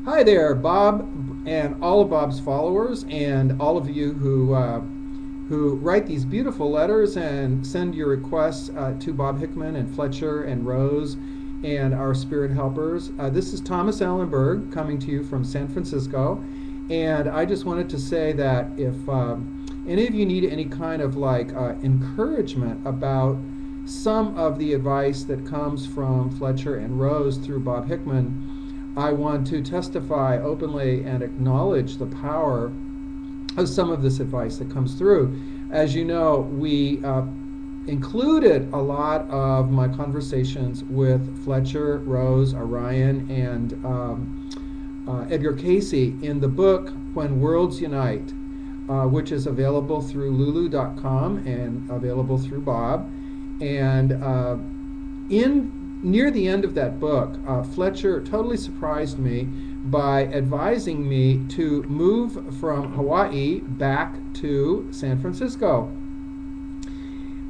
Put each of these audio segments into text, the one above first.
Hi there, Bob, and all of Bob's followers, and all of you who write these beautiful letters and send your requests to Bob Hickman and Fletcher and Rose and our spirit helpers. This is Thomas Allenberg coming to you from San Francisco, and I just wanted to say that if any of you need any kind of encouragement about some of the advice that comes from Fletcher and Rose through Bob Hickman, I want to testify openly and acknowledge the power of some of this advice that comes through. As you know, we included a lot of my conversations with Fletcher, Rose, Orion, and Edgar Cayce in the book When Worlds Unite, which is available through lulu.com and available through Bob. And in near the end of that book, Fletcher totally surprised me by advising me to move from Hawaii back to San Francisco,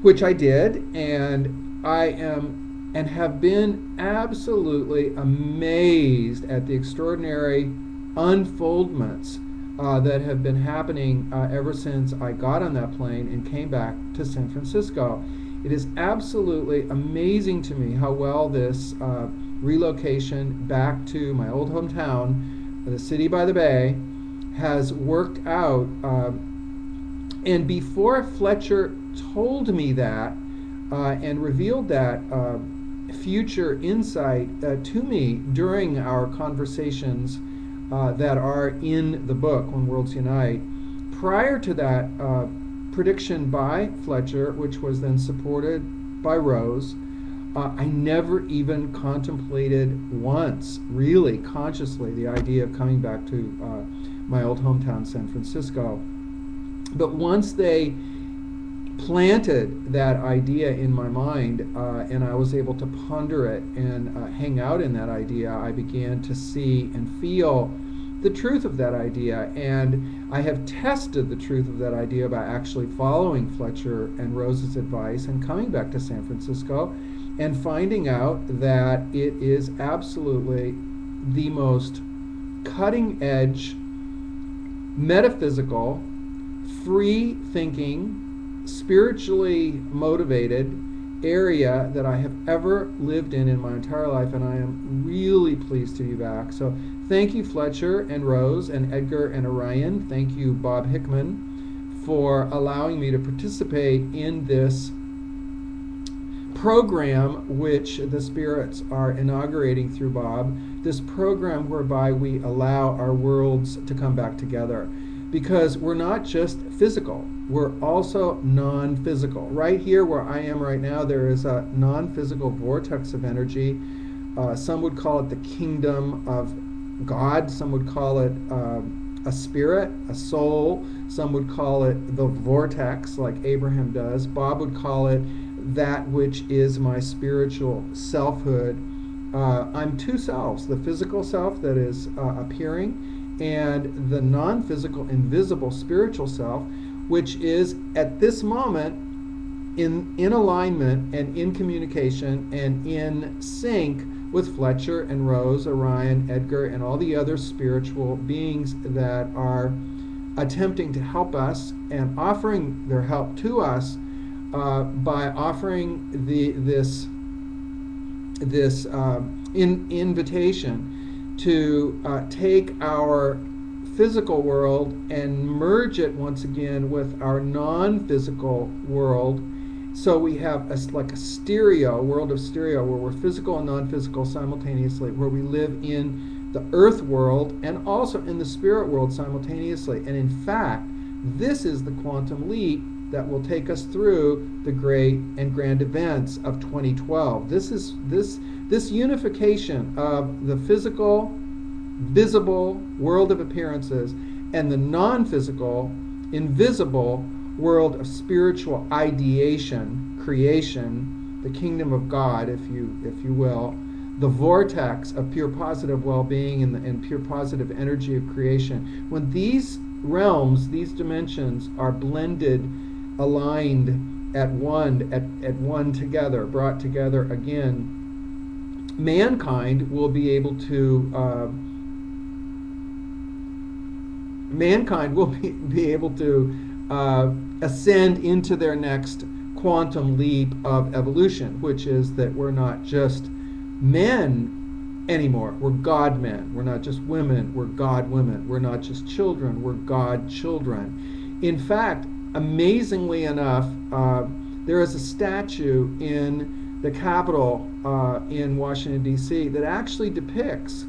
which I did, and I am and have been absolutely amazed at the extraordinary unfoldments that have been happening ever since I got on that plane and came back to San Francisco. It is absolutely amazing to me how well this relocation back to my old hometown, the city by the bay, has worked out. And before Fletcher told me that and revealed that future insight to me during our conversations that are in the book, When Worlds Unite, prior to that prediction by Fletcher, which was then supported by Rose, I never even contemplated once, really consciously, the idea of coming back to my old hometown, San Francisco. But once they planted that idea in my mind and I was able to ponder it and hang out in that idea, I began to see and feel the truth of that idea, and I have tested the truth of that idea by actually following Fletcher and Rose's advice and coming back to San Francisco and finding out that it is absolutely the most cutting edge, metaphysical, free thinking, spiritually motivated area that I have ever lived in my entire life, and I am really pleased to be back. So thank you, Fletcher and Rose and Edgar and Orion. Thank you, Bob Hickman, for allowing me to participate in this program which the spirits are inaugurating through Bob, this program whereby we allow our worlds to come back together. Because we're not just physical, we're also non-physical. Right here where I am right now, there is a non-physical vortex of energy. Some would call it the kingdom of God. Some would call it a spirit, a soul. Some would call it the vortex, like Abraham does. Bob would call it that which is my spiritual selfhood. I'm two selves, the physical self that is appearing, and the non-physical, invisible spiritual self, which is at this moment in alignment and in communication and in sync with Fletcher and Rose, Orion, Edgar, and all the other spiritual beings that are attempting to help us and offering their help to us by offering this invitation to take our physical world and merge it once again with our non-physical world. So we have like a stereo, world of stereo, where we're physical and non-physical simultaneously, where we live in the earth world and also in the spirit world simultaneously. And in fact, this is the quantum leap that will take us through the great and grand events of 2012. This unification of the physical, visible world of appearances and the non-physical, invisible world of spiritual ideation, creation, the kingdom of God, if you will, the vortex of pure positive well-being and pure positive energy of creation. When these realms, these dimensions are blended, aligned at one together, brought together again, mankind will be able to mankind will be able to ascend into their next quantum leap of evolution, which is that we're not just men anymore. We're God men. We're not just women. We're God women. We're not just children. We're God children. In fact, amazingly enough, there is a statue in the Capitol in Washington, D.C. that actually depicts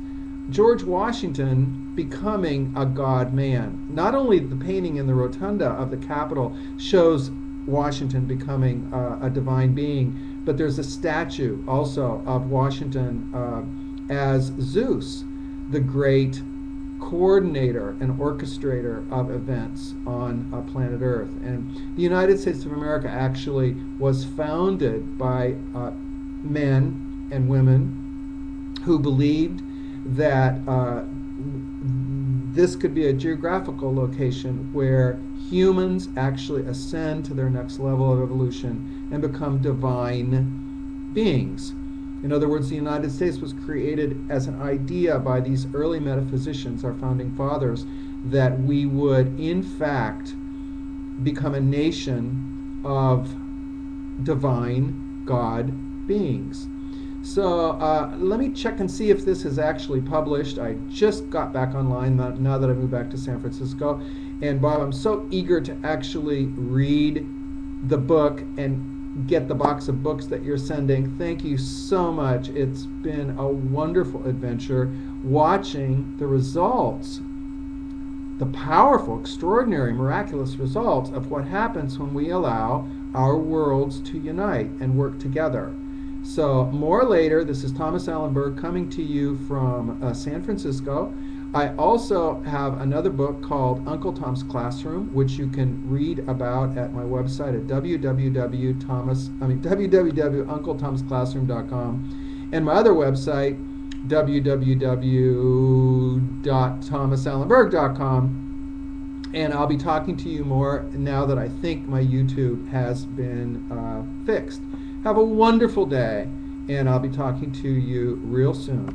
George Washington becoming a God man. Not only the painting in the rotunda of the Capitol shows Washington becoming a divine being, but there's a statue also of Washington as Zeus, the great coordinator and orchestrator of events on planet Earth. And the United States of America actually was founded by men and women who believed that this could be a geographical location where humans actually ascend to their next level of evolution and become divine beings. In other words, the United States was created as an idea by these early metaphysicians, our founding fathers, that we would in fact become a nation of divine God beings. So let me check and see if this is actually published. I just got back online now that I moved back to San Francisco. And Bob, I'm so eager to actually read the book and get the box of books that you're sending. Thank you so much. It's been a wonderful adventure watching the results, the powerful, extraordinary, miraculous results of what happens when we allow our worlds to unite and work together. So more later. This is Thomas Allenberg coming to you from San Francisco. I also have another book called Uncle Tom's Classroom, which you can read about at my website at www.uncletomsclassroom.com, and my other website, www.thomasallenberg.com. And I'll be talking to you more now that I think my YouTube has been fixed. Have a wonderful day, and I'll be talking to you real soon.